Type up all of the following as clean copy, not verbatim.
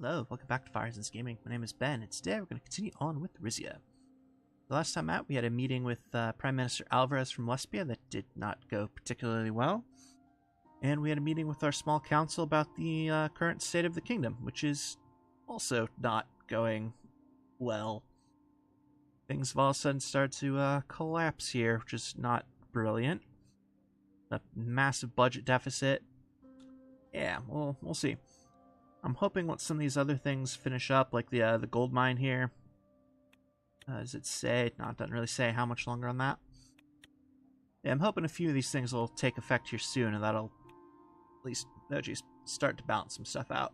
Hello, welcome back to Firesense Gaming. My name is Ben, and today we're going to continue on with Rizia. The last time out, we had a meeting with Prime Minister Alvarez from Westbia that did not go particularly well. And we had a meeting with our small council about the current state of the kingdom, which is also not going well. Things have all of a sudden started to collapse here, which is not brilliant. A massive budget deficit. Yeah, we'll see. I'm hoping once some of these other things finish up, like the gold mine here. Does it say? No, it doesn't really say how much longer on that. Yeah, I'm hoping a few of these things will take effect here soon, and that'll at least, oh geez, start to balance some stuff out.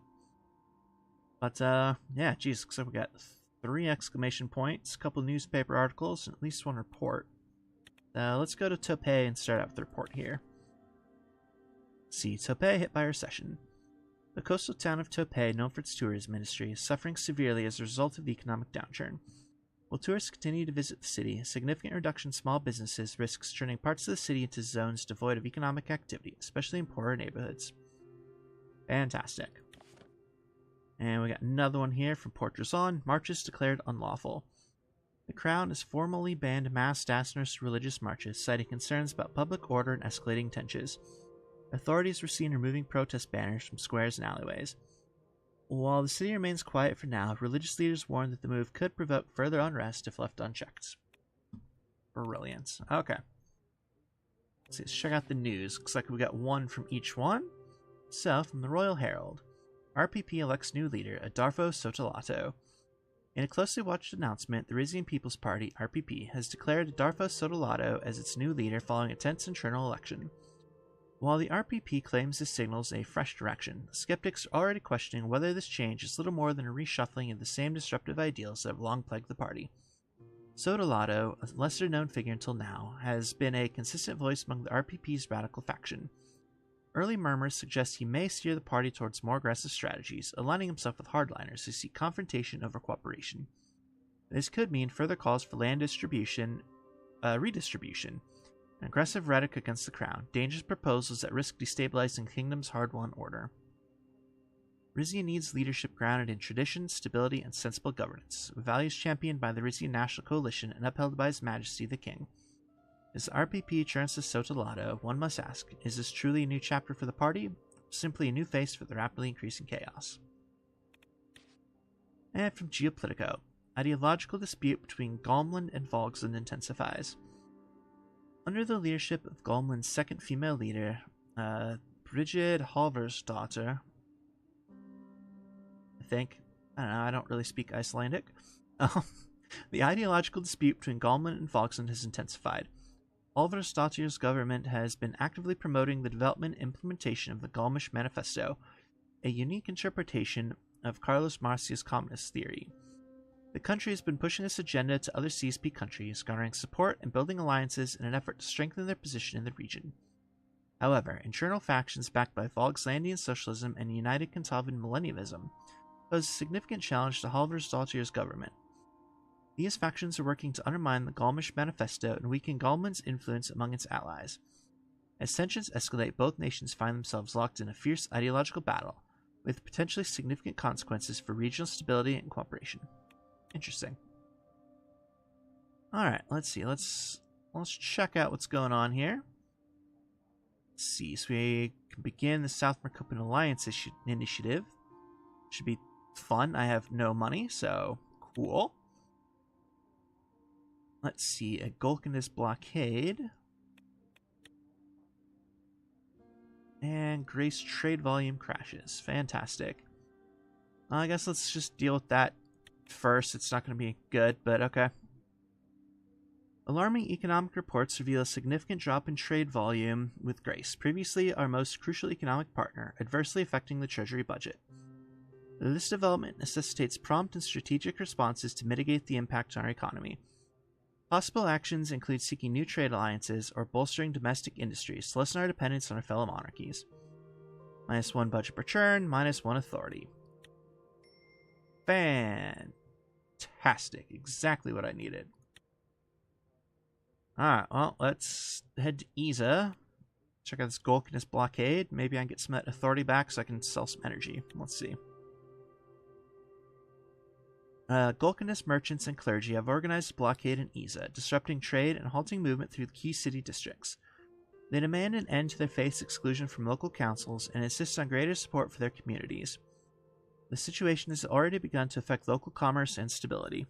But, yeah, geez, looks like we got 3 exclamation points, a couple newspaper articles, and at least 1 report. Let's go to Torpor and start out with the report here. See, Torpor hit by recession. The coastal town of Torpor, known for its tourism industry, is suffering severely as a result of the economic downturn. While tourists continue to visit the city, a significant reduction in small businesses risks turning parts of the city into zones devoid of economic activity, especially in poorer neighborhoods. Fantastic. And we got another one here from Port Drazon. Marches declared unlawful. The Crown has formally banned mass Dacenar's religious marches, citing concerns about public order and escalating tensions. Authorities were seen removing protest banners from squares and alleyways. While the city remains quiet for now, religious leaders warn that the move could provoke further unrest if left unchecked. Brilliant. Okay. Let's check out the news. Looks like we got one from each one. So, from the Royal Herald, RPP elects new leader, Adolfo Sotolato. In a closely watched announcement, the Rizian People's Party, RPP, has declared Adolfo Sotolato as its new leader following a tense internal election. While the RPP claims this signals a fresh direction, skeptics are already questioning whether this change is little more than a reshuffling of the same disruptive ideals that have long plagued the party. Sotolato, a lesser-known figure until now, has been a consistent voice among the RPP's radical faction. Early murmurs suggest he may steer the party towards more aggressive strategies, aligning himself with hardliners who seek confrontation over cooperation. This could mean further calls for land redistribution, an aggressive rhetoric against the crown, dangerous proposals that risk destabilizing the kingdom's hard-won order. Rizia needs leadership grounded in tradition, stability, and sensible governance, values championed by the Rizian National Coalition and upheld by His Majesty the King. As the RPP turns to Sotolato, one must ask, is this truly a new chapter for the party, or simply a new face for the rapidly increasing chaos? And from Geopolitico, ideological dispute between Galmland and Volksland intensifies. Under the leadership of Galmland's second female leader, Brigid Halvarsdottir, I don't really speak Icelandic. The ideological dispute between Galmland and Volksland has intensified. Halvarsdottir's government has been actively promoting the development and implementation of the Galmish Manifesto, a unique interpretation of Carlos Marcia's communist theory. The country has been pushing this agenda to other CSP countries, garnering support and building alliances in an effort to strengthen their position in the region. However, internal factions backed by Volkslandian socialism and United Cantavan millennialism pose a significant challenge to Halvarsdottir's government. These factions are working to undermine the Galmish Manifesto and weaken Galmland's influence among its allies. As tensions escalate, both nations find themselves locked in a fierce ideological battle, with potentially significant consequences for regional stability and cooperation. Interesting. Alright, let's see. Let's check out what's going on here. Let's see. So we can begin the South Mercopan Alliance initiative. Should be fun. I have no money, so cool. Let's see. A Golkinist blockade. And Grace trade volume crashes. Fantastic. I guess let's just deal with that first. It's not going to be good, but okay. Alarming economic reports reveal a significant drop in trade volume with Grace, previously our most crucial economic partner, adversely affecting the treasury budget. This development necessitates prompt and strategic responses to mitigate the impact on our economy. Possible actions include seeking new trade alliances or bolstering domestic industries to lessen our dependence on our fellow monarchies. -1 budget per turn, -1 authority. Fantastic. Exactly what I needed. Alright, well, let's head to Isa. Check out this Golkinist blockade. Maybe I can get some of that authority back so I can sell some energy. Let's see. Golconist merchants and clergy have organized a blockade in Isa, disrupting trade and halting movement through the key city districts. They demand an end to their faith's exclusion from local councils and insist on greater support for their communities. The situation has already begun to affect local commerce and stability.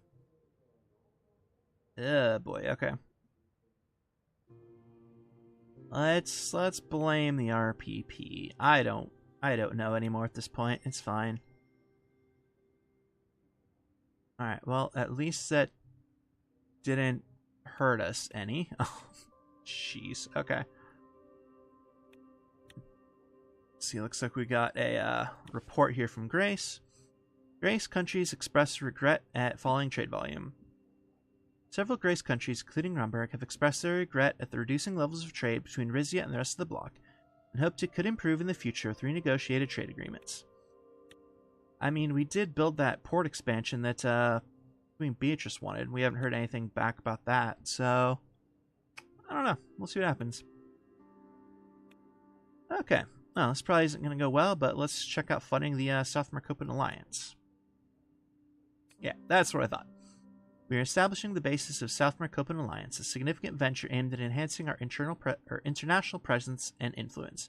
Boy, okay. Let's blame the RPP. I don't know anymore at this point. It's fine. Alright, well, at least that didn't hurt us any. Oh, jeez. Okay. See, looks like we got a report here from Grace. Grace countries express regret at falling trade volume. Several Grace countries, including Rumberg, have expressed their regret at the reducing levels of trade between Rizia and the rest of the bloc, and hoped it could improve in the future with renegotiated trade agreements. I mean, we did build that port expansion that Queen Beatrice wanted. We haven't heard anything back about that, so I don't know. We'll see what happens. Okay. Well, this probably isn't going to go well, but let's check out funding the South Marcopan Alliance. Yeah, that's what I thought. We are establishing the basis of South Marcopan Alliance, a significant venture aimed at enhancing our international presence and influence.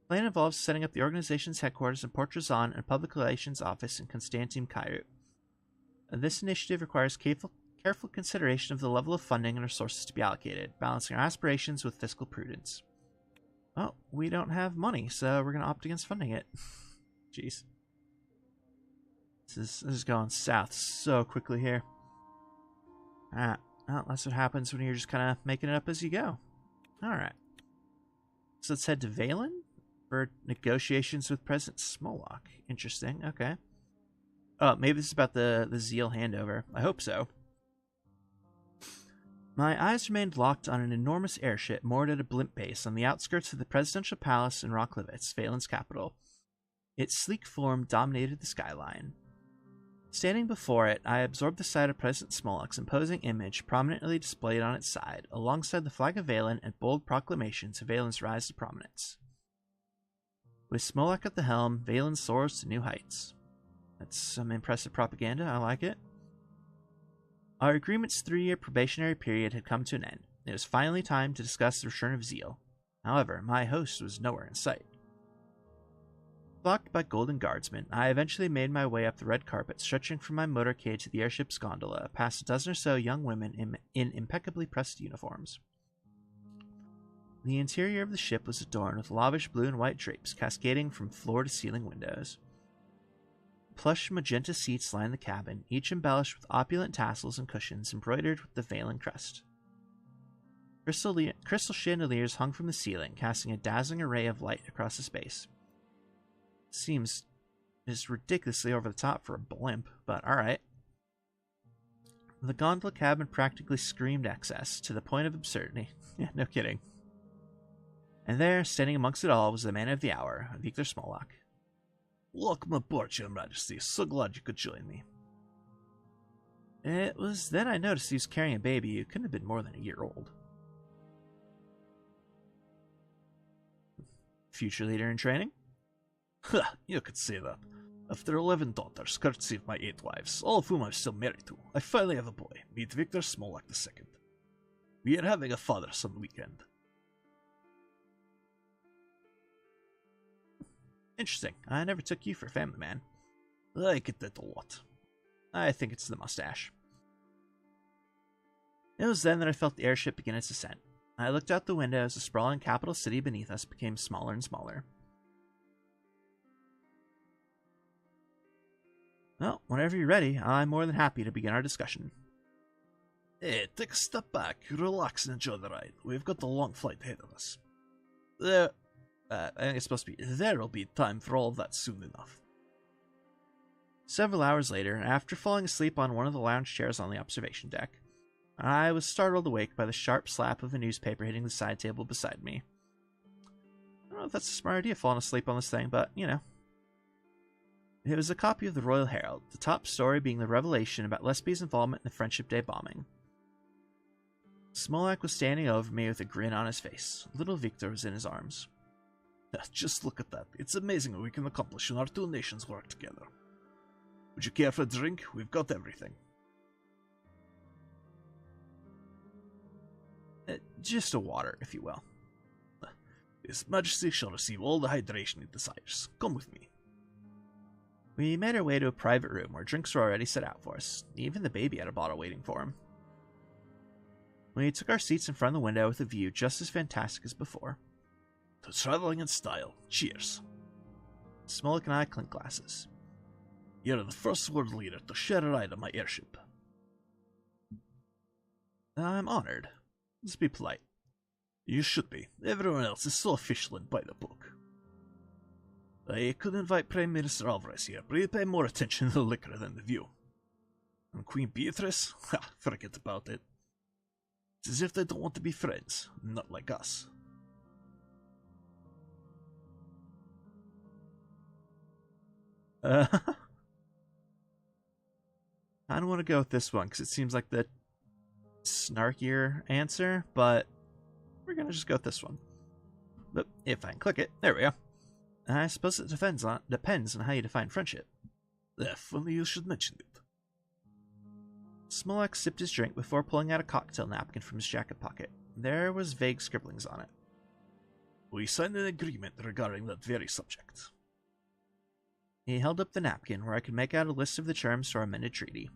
The plan involves setting up the organization's headquarters in Port Razan and a public relations office in Constantium, Cairo. This initiative requires careful consideration of the level of funding and resources to be allocated, balancing our aspirations with fiscal prudence. Well, we don't have money, so we're going to opt against funding it. Jeez. This is going south so quickly here. Well, that's what happens when you're just kind of making it up as you go. Alright. So let's head to Valen for negotiations with President Smolak. Interesting, okay. Oh, maybe this is about the Zille handover. I hope so. My eyes remained locked on an enormous airship moored at a blimp base on the outskirts of the presidential palace in Roklevitz, Valen's capital. Its sleek form dominated the skyline. Standing before it, I absorbed the sight of President Smolak's imposing image prominently displayed on its side, alongside the flag of Valen and bold proclamations of Valen's rise to prominence. With Smolak at the helm, Valen soars to new heights. That's some impressive propaganda, I like it. Our agreement's 3-year probationary period had come to an end. It was finally time to discuss the return of Zille. However, my host was nowhere in sight. Blocked by golden guardsmen, I eventually made my way up the red carpet stretching from my motorcade to the airship's gondola, past a dozen or so young women in impeccably pressed uniforms. The interior of the ship was adorned with lavish blue and white drapes cascading from floor-to-ceiling windows. Plush magenta seats lined the cabin, each embellished with opulent tassels and cushions embroidered with the Valen crest. Crystal chandeliers hung from the ceiling, casting a dazzling array of light across the space. Seems just ridiculously over the top for a blimp, but alright. The gondola cabin practically screamed excess, to the point of absurdity. Yeah, no kidding. And there, standing amongst it all, was the man of the hour, Viktor Smolak. Welcome aboard, Your Majesty. So glad you could join me. It was then I noticed he was carrying a baby who couldn't have been more than a year old. Future leader in training? Ha, you could say that. After 11 daughters, courtesy of my 8 wives, all of whom I'm still married to, I finally have a boy. Meet Viktor Smolak II. We are having a father-son weekend. Interesting. I never took you for a family man. I get that a lot. I think it's the mustache. It was then that I felt the airship begin its ascent. I looked out the window as the sprawling capital city beneath us became smaller and smaller. Well, whenever you're ready, I'm more than happy to begin our discussion. Hey, take a step back, relax and enjoy the ride. We've got a long flight ahead of us. I think it's supposed to be, there'll be time for all of that soon enough. Several hours later, after falling asleep on one of the lounge chairs on the observation deck, I was startled awake by the sharp slap of a newspaper hitting the side table beside me. I don't know if that's a smart idea falling asleep on this thing, but, you know. It was a copy of the Royal Herald, the top story being the revelation about Lesbie's involvement in the Friendship Day bombing. Smolak was standing over me with a grin on his face. Little Viktor was in his arms. Just look at that. It's amazing what we can accomplish when our two nations work together. Would you care for a drink? We've got everything. Just a water, if you will. His Majesty shall receive all the hydration he desires. Come with me. We made our way to a private room where drinks were already set out for us. Even the baby had a bottle waiting for him. We took our seats in front of the window with a view just as fantastic as before. To traveling in style. Cheers. Smolak and I clinked glasses. You're the first world leader to share a ride on my airship. I'm honored. Let's be polite. You should be. Everyone else is so official and by the book. I could invite Prime Minister Alvarez here, but he'd pay more attention to the liquor than the view. And Queen Beatrice? Ha, forget about it. It's as if they don't want to be friends, not like us. I don't want to go with this one because it seems like the snarkier answer, but we're going to just go with this one. But if I can click it, there we go. I suppose it depends on how you define friendship. If only you should mention it. Smolak sipped his drink before pulling out a cocktail napkin from his jacket pocket. There was vague scribblings on it. We signed an agreement regarding that very subject. He held up the napkin where I could make out a list of the terms to our amended treaty.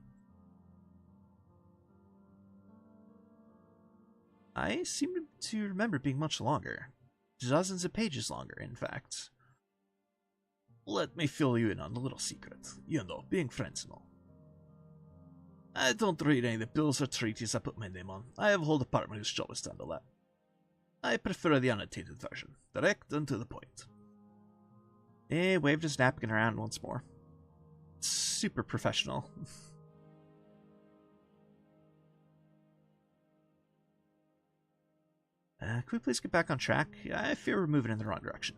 I seem to remember being much longer. Dozens of pages longer, in fact. Let me fill you in on a little secret. You know, being friends and all. I don't read any of the bills or treaties I put my name on. I have a whole department whose job is to handle that. I prefer the annotated version, direct and to the point. He waved his napkin around once more. Super professional. Can we please get back on track? I fear we're moving in the wrong direction.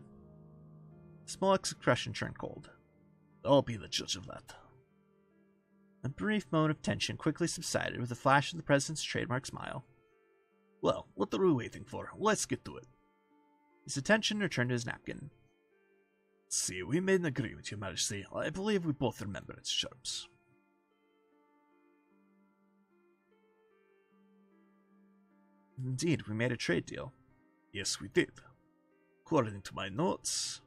Smolak's expression turned cold. I'll be the judge of that. A brief moment of tension quickly subsided with a flash of the President's trademark smile. Well, what are we waiting for? Let's get to it. His attention returned to his napkin. See, we made an agreement, Your Majesty. I believe we both remember its terms. Indeed, we made a trade deal. Yes, we did. According to my notes,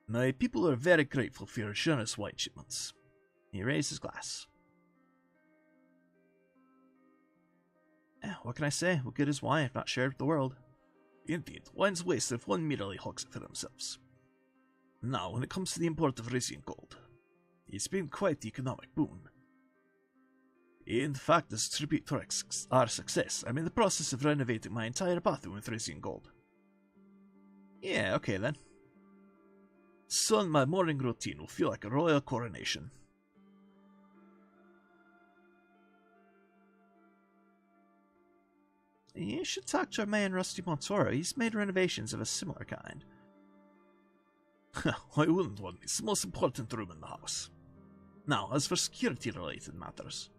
my people are very grateful for your generous wine shipments. He raised his glass. What can I say? What good is wine if not shared with the world? Indeed, wine's wasted if one merely hogs it for themselves. Now, when it comes to the import of Rizian gold, it's been quite the economic boon. In fact, as a tribute to our success, I'm in the process of renovating my entire bathroom with Rizian gold. Yeah, okay then. Soon my morning routine will feel like a royal coronation. You should talk to our man Rusty Montoro. He's made renovations of a similar kind. I wouldn't want me. It's the most important room in the house. Now, as for security-related matters,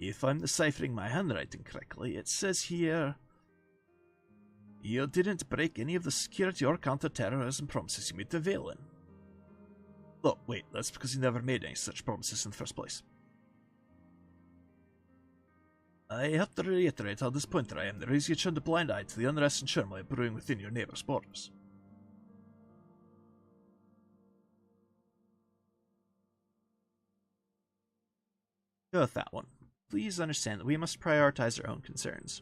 if I'm deciphering my handwriting correctly, it says here, you didn't break any of the security or counter-terrorism promises you made to Valen. Oh, wait, that's because you never made any such promises in the first place. I have to reiterate how disappointed I am that Rizia turned a blind eye to the unrest and turmoil brewing within your neighbor's borders. Go with that one. Please understand that we must prioritize our own concerns.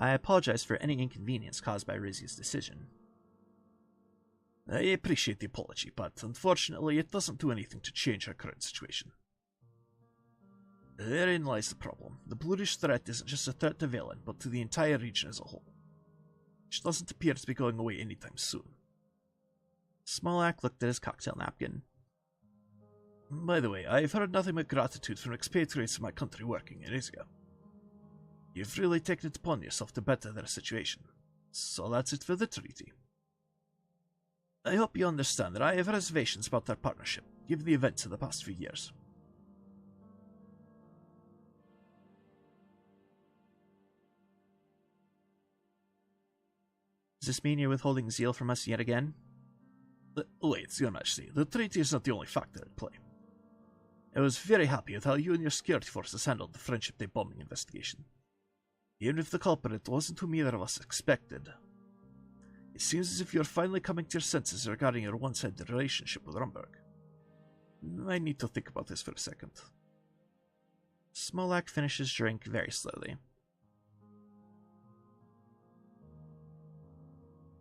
I apologize for any inconvenience caused by Rizia's decision. I appreciate the apology, but unfortunately it doesn't do anything to change our current situation. Therein lies the problem. The bluish threat isn't just a threat to Valen, but to the entire region as a whole, which doesn't appear to be going away anytime soon. Smolak looked at his cocktail napkin. By the way, I've heard nothing but gratitude from expatriates in my country working in Rizia. You've really taken it upon yourself to better their situation. So that's it for the treaty. I hope you understand that I have reservations about our partnership, given the events of the past few years. Does this mean you're withholding Zille from us yet again? Wait, Your Majesty, the treaty is not the only factor at play. I was very happy at how you and your security forces handled the Friendship Day bombing investigation. Even if the culprit wasn't whom either of us expected, it seems as if you're finally coming to your senses regarding your one-sided relationship with Rumberg. I need to think about this for a second. Smolak finishes drink very slowly.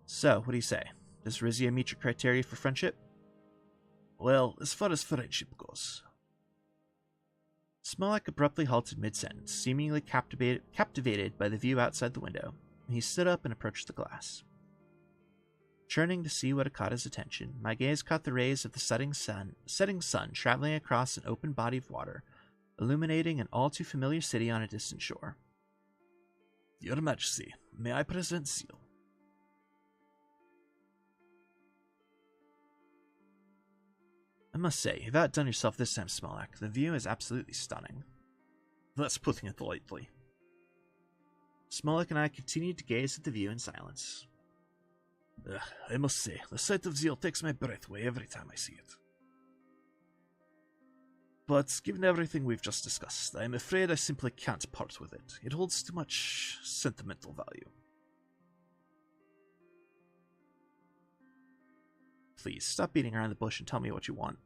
So, what do you say? Does Rizia meet your criteria for friendship? Well, as far as friendship goes. Smolak abruptly halted mid-sentence, seemingly captivated by the view outside the window. He stood up and approached the glass. Churning to see what had caught his attention, my gaze caught the rays of the setting sun traveling across an open body of water, illuminating an all-too-familiar city on a distant shore. Your Majesty, may I present Zille? I must say, you've outdone yourself this time, Smolak. The view is absolutely stunning. That's putting it lightly. Smolak and I continued to gaze at the view in silence. I must say, the sight of Zille takes my breath away every time I see it. But given everything we've just discussed, I'm afraid I simply can't part with it. It holds too much sentimental value. Please, stop beating around the bush and tell me what you want.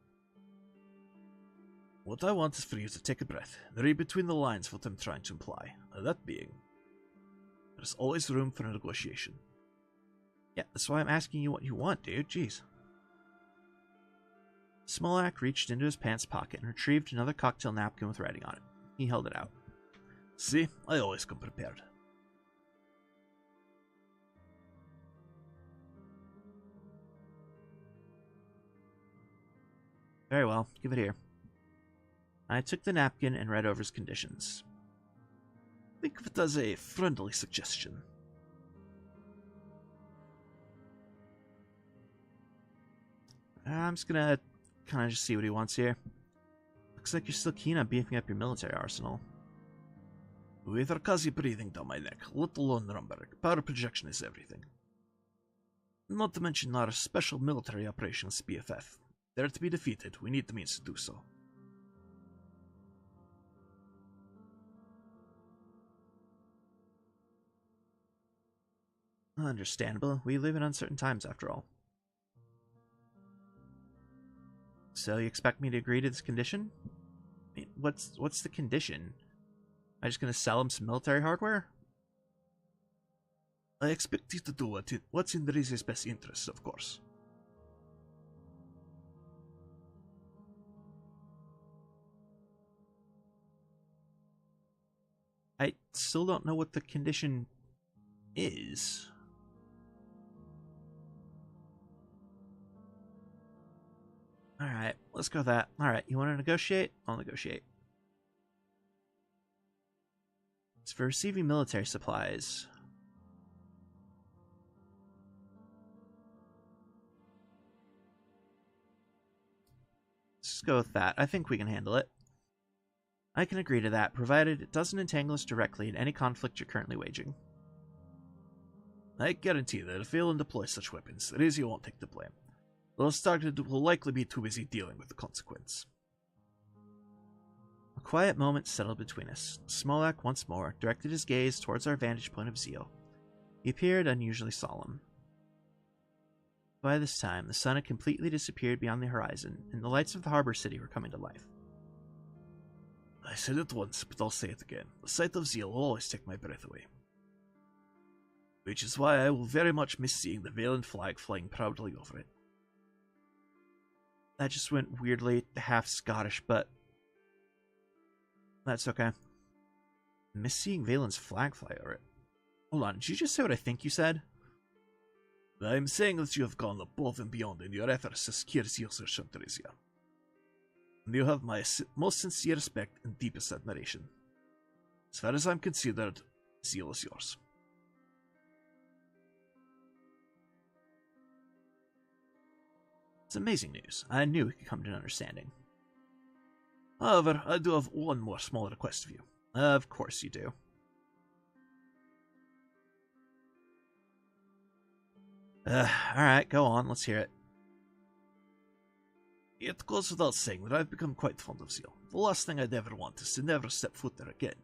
What I want is for you to take a breath and read between the lines of what I'm trying to imply. That being, there's always room for a negotiation. Yeah, that's why I'm asking you what you want, dude. Jeez. Smolak reached into his pants pocket and retrieved another cocktail napkin with writing on it. He held it out. See, I always come prepared. Very well, give it here. I took the napkin and read over his conditions. Think of it as a friendly suggestion. I'm just gonna kind of just see what he wants here. Looks like you're still keen on beefing up your military arsenal. With Arkazi breathing down my neck, let alone Rumberg, power projection is everything. Not to mention our special military operations BFF. They're to be defeated, we need the means to do so. Understandable. We live in uncertain times, after all. So you expect me to agree to this condition? I mean, what's the condition? Am I just gonna sell him some military hardware? I expect you to do what's in Rizia's best interests, of course. I still don't know what the condition is. Alright, let's go with that. Alright, you want to negotiate? I'll negotiate. It's for receiving military supplies. Let's just go with that. I think we can handle it. I can agree to that, provided it doesn't entangle us directly in any conflict you're currently waging. I guarantee that if Valen deploys such weapons, Rizia won't take the blame. Those targeted will likely be too busy dealing with the consequence. A quiet moment settled between us. Smolak once more directed his gaze towards our vantage point of Zille. He appeared unusually solemn. By this time, the sun had completely disappeared beyond the horizon, and the lights of the harbor city were coming to life. I said it once, but I'll say it again. The sight of Zille will always take my breath away. Which is why I will very much miss seeing the Valen flag flying proudly over it. That just went weirdly half Scottish, but that's okay. Miss seeing Valen's flag fly over it. Hold on, did you just say what I think you said? I'm saying that you have gone above and beyond in your efforts to secure Zille's return to Rizia. And you have my most sincere respect and deepest admiration. As far as I'm considered, Zille is yours. It's amazing news. I knew we could come to an understanding. However, I do have one more small request of you. Of course you do. Alright, go on, let's hear it. It goes without saying that I've become quite fond of Zille. The last thing I'd ever want is to never step foot there again.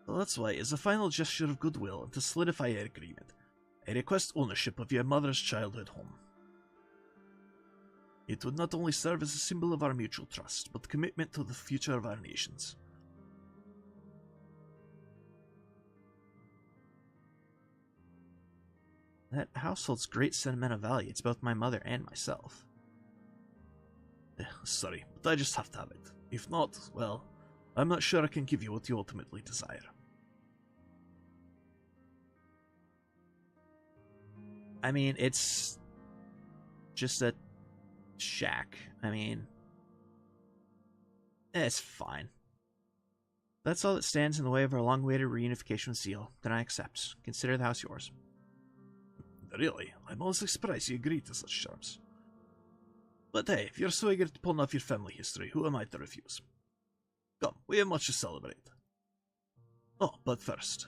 Well, that's why, as a final gesture of goodwill and to solidify our agreement, I request ownership of your mother's childhood home. It would not only serve as a symbol of our mutual trust, but commitment to the future of our nations. That house holds great sentimental value to both my mother and myself. Sorry, but I just have to have it. If not, well, I'm not sure I can give you what you ultimately desire. I mean, it's just a shack. I mean, it's fine. That's all that stands in the way of our long-awaited reunification with Zille. Then I accept. Consider the house yours. Really? I'm honestly surprised you agreed to such terms. But hey, if you're so eager to pawn off your family history, who am I to refuse? Come, we have much to celebrate. Oh, but first...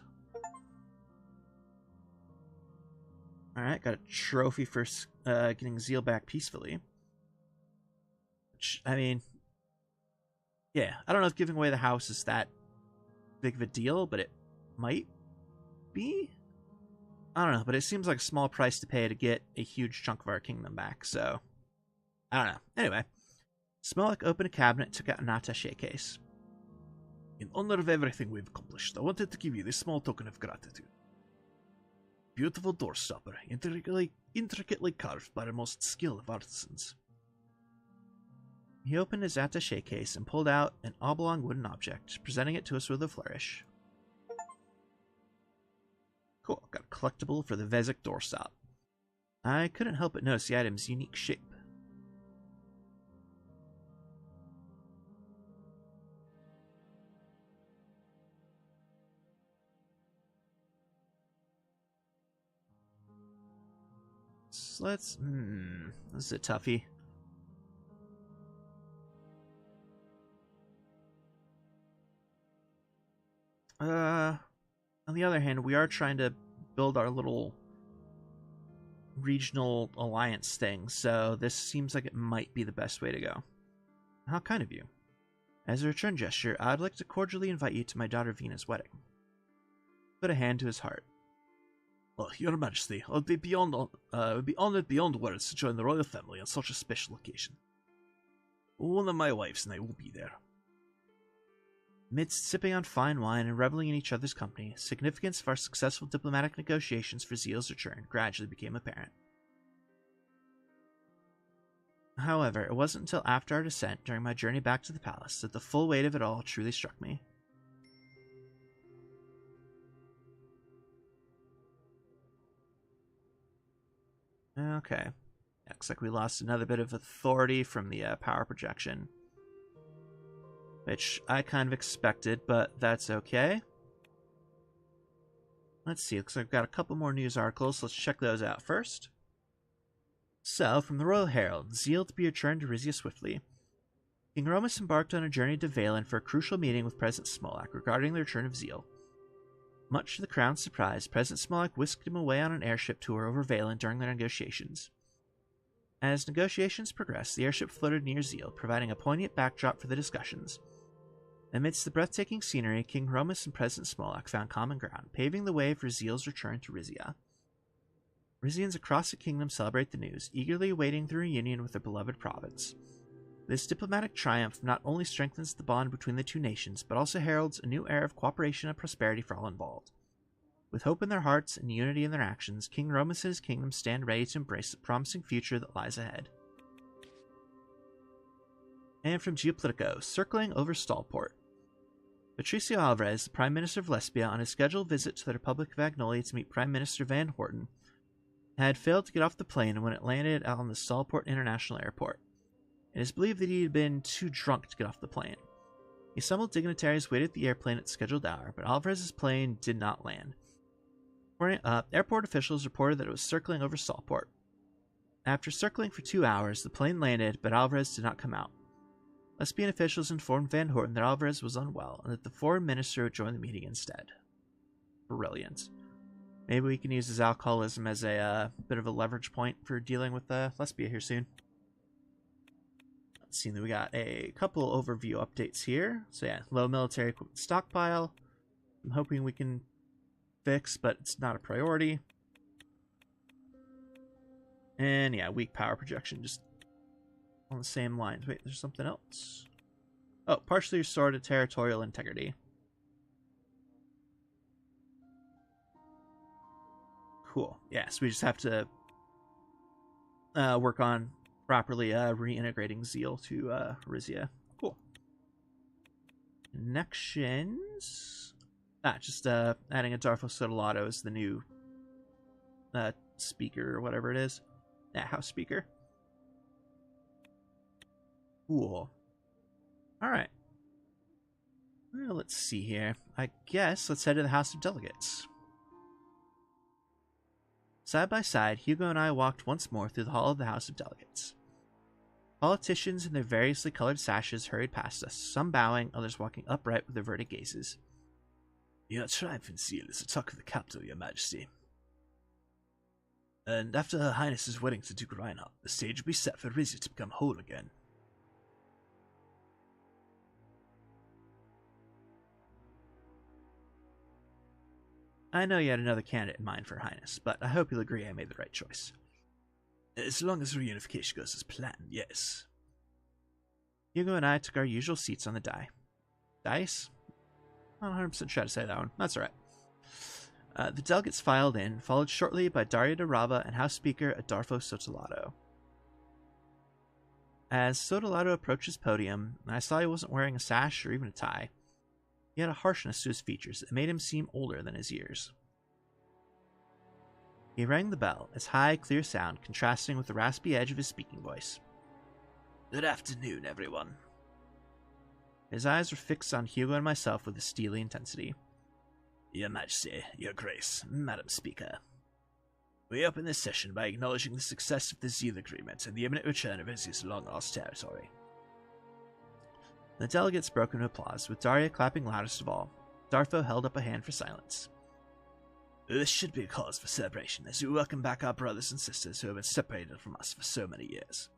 Alright, got a trophy for getting Zille back peacefully. Which, I mean... Yeah, I don't know if giving away the house is that big of a deal, but it might be? I don't know, but it seems like a small price to pay to get a huge chunk of our kingdom back, so... I don't know. Anyway, Smolak opened a cabinet and took out an attaché case. In honor of everything we've accomplished, I wanted to give you this small token of gratitude. Beautiful door stopper, intricately carved by the most skilled of artisans. He opened his attaché case and pulled out an oblong wooden object, presenting it to us with a flourish. Cool, got a collectible for the Vezek doorstop. I couldn't help but notice the item's unique shape. So let's... this is a toughie. On the other hand, we are trying to build our little regional alliance thing, so this seems like it might be the best way to go. How kind of you. As a return gesture, I'd like to cordially invite you to my daughter Vina's wedding. Put a hand to his heart. Oh, Your Majesty, I would be honored beyond words to join the royal family on such a special occasion. One of my wives and I will be there. Amidst sipping on fine wine and reveling in each other's company, the significance of our successful diplomatic negotiations for Zille's return gradually became apparent. However, it wasn't until after our descent during my journey back to the palace that the full weight of it all truly struck me. Okay. Looks like we lost another bit of authority from the power projection. Which I kind of expected, but that's okay. Let's see, looks like I've got a couple more news articles. Let's check those out first. So, from the Royal Herald, Zille to be returned to Rizia swiftly. King Romus embarked on a journey to Valen for a crucial meeting with President Smolak regarding the return of Zille. Much to the Crown's surprise, President Smolak whisked him away on an airship tour over Valen during their negotiations. As negotiations progressed, the airship floated near Zille, providing a poignant backdrop for the discussions. Amidst the breathtaking scenery, King Romus and President Smolak found common ground, paving the way for Zille's return to Rizia. Rizians across the kingdom celebrate the news, eagerly awaiting the reunion with their beloved province. This diplomatic triumph not only strengthens the bond between the two nations, but also heralds a new era of cooperation and prosperity for all involved. With hope in their hearts and unity in their actions, King Romus and his kingdom stand ready to embrace the promising future that lies ahead. And from Geopolitico, circling over Stallport. Patricio Alvarez, the Prime Minister of Lesbia, on his scheduled visit to the Republic of Agnolia to meet Prime Minister Van Horten, had failed to get off the plane when it landed on the Stallport International Airport. It is believed that he had been too drunk to get off the plane. The assembled dignitaries waited at the airplane at the scheduled hour, but Alvarez's plane did not land. Airport officials reported that it was circling over Stallport. After circling for 2 hours, the plane landed, but Alvarez did not come out. Lesbian officials informed Van Horten that Alvarez was unwell and that the foreign minister would join the meeting instead. Brilliant. Maybe we can use his alcoholism as a bit of a leverage point for dealing with Lesbia here soon. Let's see, we got a couple overview updates here. So yeah, low military equipment stockpile. I'm hoping we can fix, but it's not a priority. And yeah, weak power projection, just on the same lines. Wait, there's something else. Oh, partially restored to territorial integrity. Cool. Yeah, so we just have to work on properly reintegrating Zille to Rizia. Cool. Connections. Just adding a Darfo Sotolato as the new speaker or whatever it is. House speaker. Cool. Alright. Well, let's see here. I guess let's head to the House of Delegates. Side by side, Hugo and I walked once more through the hall of the House of Delegates. Politicians in their variously colored sashes hurried past us, some bowing, others walking upright with averted gazes. Your triumphant seal is the talk of the capital, Your Majesty. And after Her Highness's wedding to Duke Reinhardt, the stage will be set for Rizia to become whole again. I know you had another candidate in mind for Her Highness, but I hope you'll agree I made the right choice. As long as reunification goes as planned, yes. Hugo and I took our usual seats on the dice. Not 100% sure how to say that one. That's alright. The delegates filed in, followed shortly by Daria de Rava and House Speaker Adolfo Sotolato. As Sotolato approached his podium, I saw he wasn't wearing a sash or even a tie. He had a harshness to his features that made him seem older than his years. He rang the bell, its high, clear sound contrasting with the raspy edge of his speaking voice. Good afternoon, everyone. His eyes were fixed on Hugo and myself with a steely intensity. Your Majesty, Your Grace, Madam Speaker. We open this session by acknowledging the success of the Zille Agreement and the imminent return of Rizia's long-lost territory. The delegates broke into applause, with Daria clapping loudest of all. Darfo held up a hand for silence. This should be a cause for celebration as we welcome back our brothers and sisters who have been separated from us for so many years.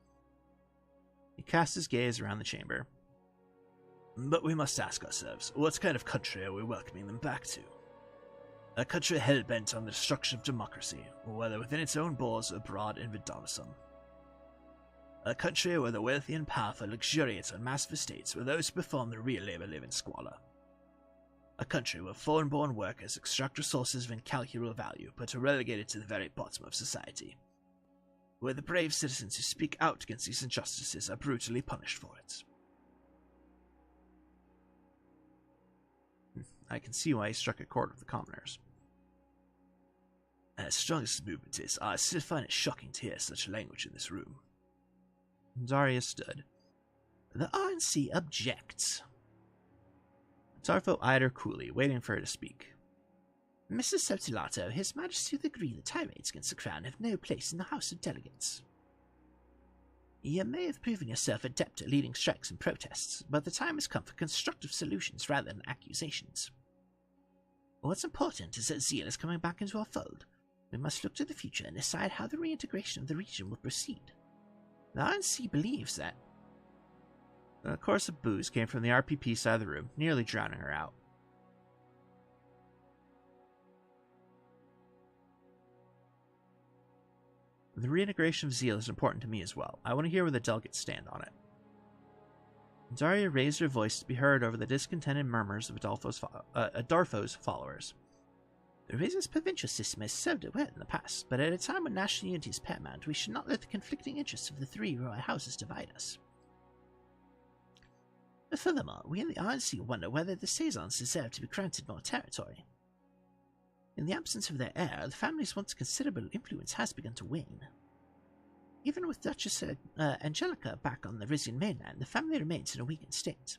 He cast his gaze around the chamber. But we must ask ourselves, what kind of country are we welcoming them back to? A country hell-bent on the destruction of democracy, whether within its own walls or abroad in Vidalism. A country where the wealthy and powerful luxuriate on massive estates where those who perform the real labor live in squalor. A country where foreign-born workers extract resources of incalculable value but are relegated to the very bottom of society. Where the brave citizens who speak out against these injustices are brutally punished for it. I can see why he struck a chord with the commoners. As strong as this movement is, I still find it shocking to hear such language in this room. Daria stood. The RNC objects. Darfo eyed her coolly, waiting for her to speak. Mr. Sotolato, His Majesty would agree that tirades against the Crown have no place in the House of Delegates. You may have proven yourself adept at leading strikes and protests, but the time has come for constructive solutions rather than accusations. What's important is that Zille is coming back into our fold. We must look to the future and decide how the reintegration of the region will proceed. The RNC believes that... A chorus of boos came from the RPP side of the room, nearly drowning her out. The reintegration of Zille is important to me as well. I want to hear where the delegates stand on it. Daria raised her voice to be heard over the discontented murmurs of Darfo's followers. Rizia's provincial system has served it well in the past, but at a time when national unity is paramount, we should not let the conflicting interests of the three royal houses divide us. Furthermore, we in the RNC wonder whether the Saisons deserve to be granted more territory. In the absence of their heir, the family's once considerable influence has begun to wane. Even with Duchess Angelica back on the Rizian mainland, the family remains in a weakened state.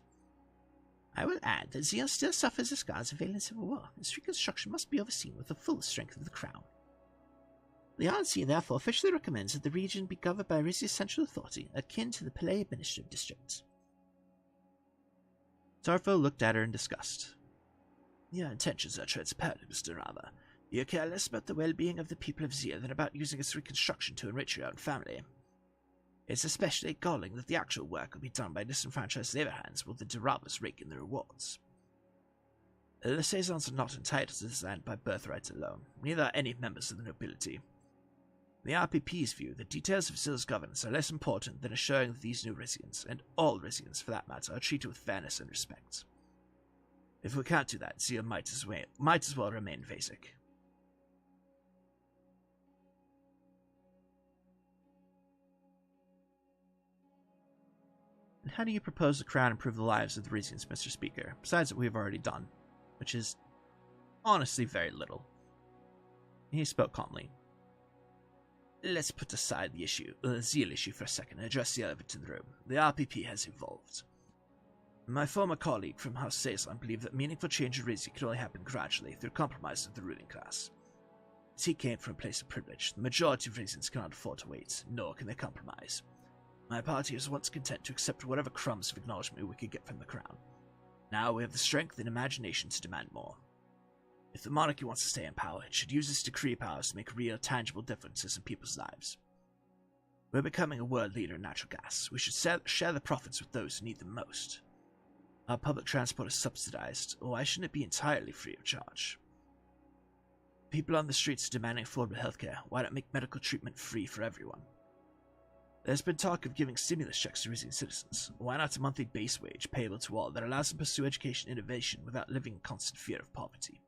I will add that Zille still suffers the scars of alien civil war. Its reconstruction must be overseen with the full strength of the Crown. The RNC therefore officially recommends that the region be governed by Rizia's central authority, akin to the Palais Administrative District. Darfo looked at her in disgust. Your intentions are transparent, Mr. Rava. You care less about the well-being of the people of Zille than about using its reconstruction to enrich your own family. It's especially galling that the actual work will be done by disenfranchised labor hands while the Durabas rake in the rewards. The Sezons are not entitled to this land by birthright alone, neither are any members of the nobility. In the RPP's view, the details of Zille's governance are less important than assuring that these new Rizians, and all Rizians for that matter, are treated with fairness and respect. If we can't do that, Zille might as well remain basic. And how do you propose the Crown improve the lives of the Rizians, Mr. Speaker, besides what we've already done, which is honestly very little? He spoke calmly. Let's put aside the Zille issue for a second and address the elephant in the room. The RPP has evolved. My former colleague from House Sezon believed that meaningful change in Rizia could only happen gradually through compromise with the ruling class. As he came from a place of privilege, the majority of Rizians cannot afford to wait, nor can they compromise. My party was once content to accept whatever crumbs of acknowledgement we could get from the Crown. Now we have the strength and imagination to demand more. If the monarchy wants to stay in power, it should use its decree powers to make real, tangible differences in people's lives. We're becoming a world leader in natural gas. We should share the profits with those who need them most. Our public transport is subsidized. Why shouldn't it be entirely free of charge? People on the streets are demanding affordable healthcare. Why not make medical treatment free for everyone? There's been talk of giving stimulus checks to Rizian citizens. Why not a monthly base wage payable to all that allows them to pursue education and innovation without living in constant fear of poverty?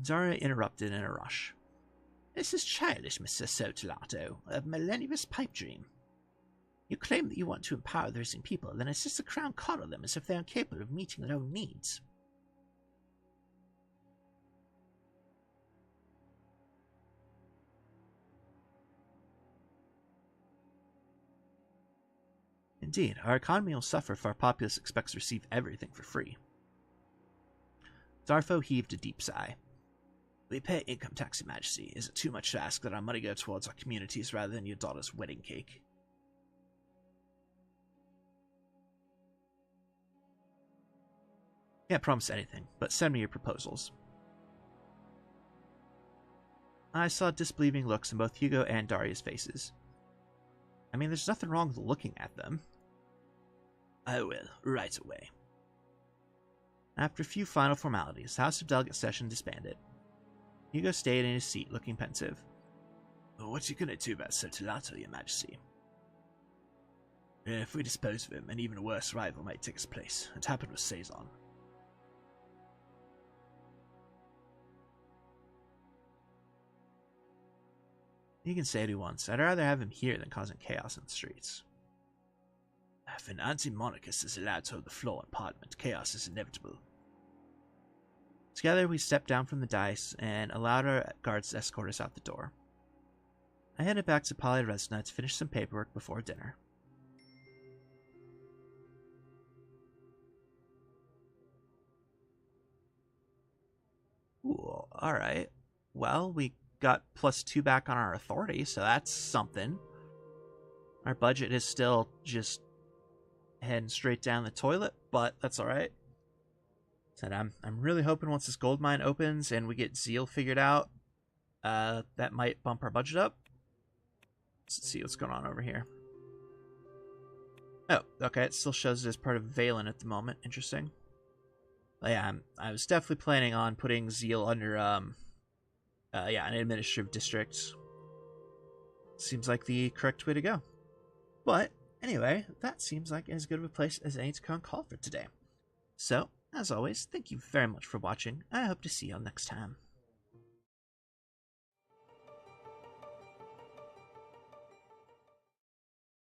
Zarya interrupted in a rush. This is childish, Mr. Sotolato, a millennious pipe dream. You claim that you want to empower the Rizian people, then insist the Crown coddle them as if they are incapable of meeting their own needs. Indeed, our economy will suffer if our populace expects to receive everything for free. Zarfo heaved a deep sigh. We pay income tax, Your Majesty. Is it too much to ask that our money go towards our communities rather than your daughter's wedding cake? Can't promise anything, but send me your proposals. I saw disbelieving looks in both Hugo and Daria's faces. I mean, there's nothing wrong with looking at them. I will, right away. After a few final formalities, the House of Delegates session disbanded. Hugo stayed in his seat, looking pensive. What are you going to do about Sotolato, Your Majesty? If we dispose of him, an even worse rival might take his place. It happened with Sezon. He can say it he wants. I'd rather have him here than causing chaos in the streets. If an anti-monarchist is allowed to hold the floor in Parliament, chaos is inevitable. Together we stepped down from the dais and allowed our guards to escort us out the door. I headed back to Pali Resna to finish some paperwork before dinner. Ooh, alright. Well, we got +2 back on our authority, so that's something. Our budget is still just heading straight down the toilet, but that's alright. And I'm really hoping once this gold mine opens and we get Zille figured out, that might bump our budget up. Let's see what's going on over here. Oh, okay, it still shows it as part of Valen at the moment. Interesting. But yeah, I was definitely planning on putting Zille under, an administrative district. Seems like the correct way to go. But, anyway, that seems like as good of a place as any to call for today. So, as always, thank you very much for watching, and I hope to see you all next time.